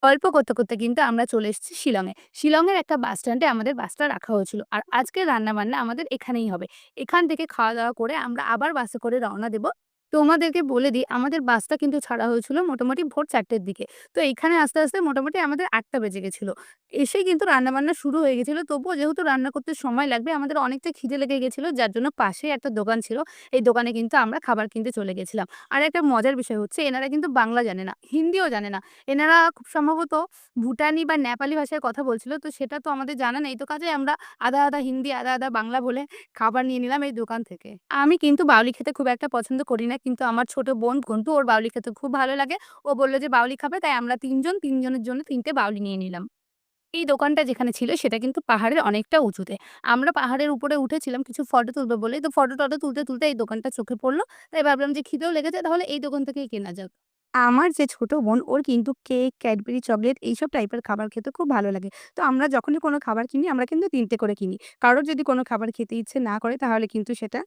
গল্প করতে, করতে কিন্তু আমরা চলে এসেছি শিলংয়ে। শিলংয়ের একটা বাস স্ট্যান্ডে আমাদের বাসটা রাখা হয়েছিল। আর আজকের রান্নাবান্না আমাদের এখানেই হবে। এখান থেকে খাওয়া-দাওয়া করে আমরা আবার বাসে করে রওনা দেব। তোমাদেরকে বলে দিই আমাদের বাসটা কিন্তু ছাড়া হয়েছিল মোটামুটি ভোর ৪ টের দিকে। তো এখানে আসতে, আসতে মোটামুটি আমাদের ৮ টা বেজে গেছিল। এসেই কিন্তু রান্নাবান্না শুরু হয়ে গেছিল। তবুও যেহেতু রান্না করতে সময় লাগবে আমাদের অনেকটা খিদে লেগে গেছিল। যার জন্য পাশেই একটা দোকান ছিল। এই দোকানে কিন্তু আমরা খাবার কিনতে চলে গেছিলাম। আর একটা মজার বিষয় হচ্ছে এনারা কিন্তু বাংলা জানে না, হিন্দিও জানে না। এনারা খুব সম্ভবত ভুটানি বা নেপালি ভাষায় কথা বলছিল। তো সেটা তো আমাদের জানা নেই। তো কাজেই আমরা আধা, আধা হিন্দি, আধা, আধা বাংলা বলে খাবার নিয়ে নিলাম এই দোকান থেকে। আমি কিন্তু বাউলি খেতে খুব একটা পছন্দ করি না। কিন্তু আমার ছোট বোন কিন্তু ওর বাউলি খেতে খুব ভালো লাগে। ও বলল যে বাউলি খাবে তাই আমরা ৩ জন ৩ জনের জন্য ৩ টে বাউলি নিয়ে নিলাম। এই দোকানটা যেখানে ছিল সেটা কিন্তু পাহাড়ের অনেকটা উঁচুতে। আমরা পাহাড়ের উপরে উঠেছিলাম কিছু ফটো তুলবো বলে। তো ফটো-টটো তুলতে, তুলতে এই দোকানটা চোখে পড়ল। তাই ভাবলাম যে খিদেও লেগেছে তাহলে এই দোকান থেকেই কেনা যাক। আমার যে ছোট বোন ওর কিন্তু কেক, ক্যাডবেরি চকোলেট এইসব টাইপের খাবার খেতে খুব ভালো লাগে। তো আমরা যখনই কোনো খাবার কিনি আমরা কিন্তু ৩ টে করে কিনি। কারোর যদি কোনো খাবার খেতে ইচ্ছে না করে তাহলে কিন্তু সেটা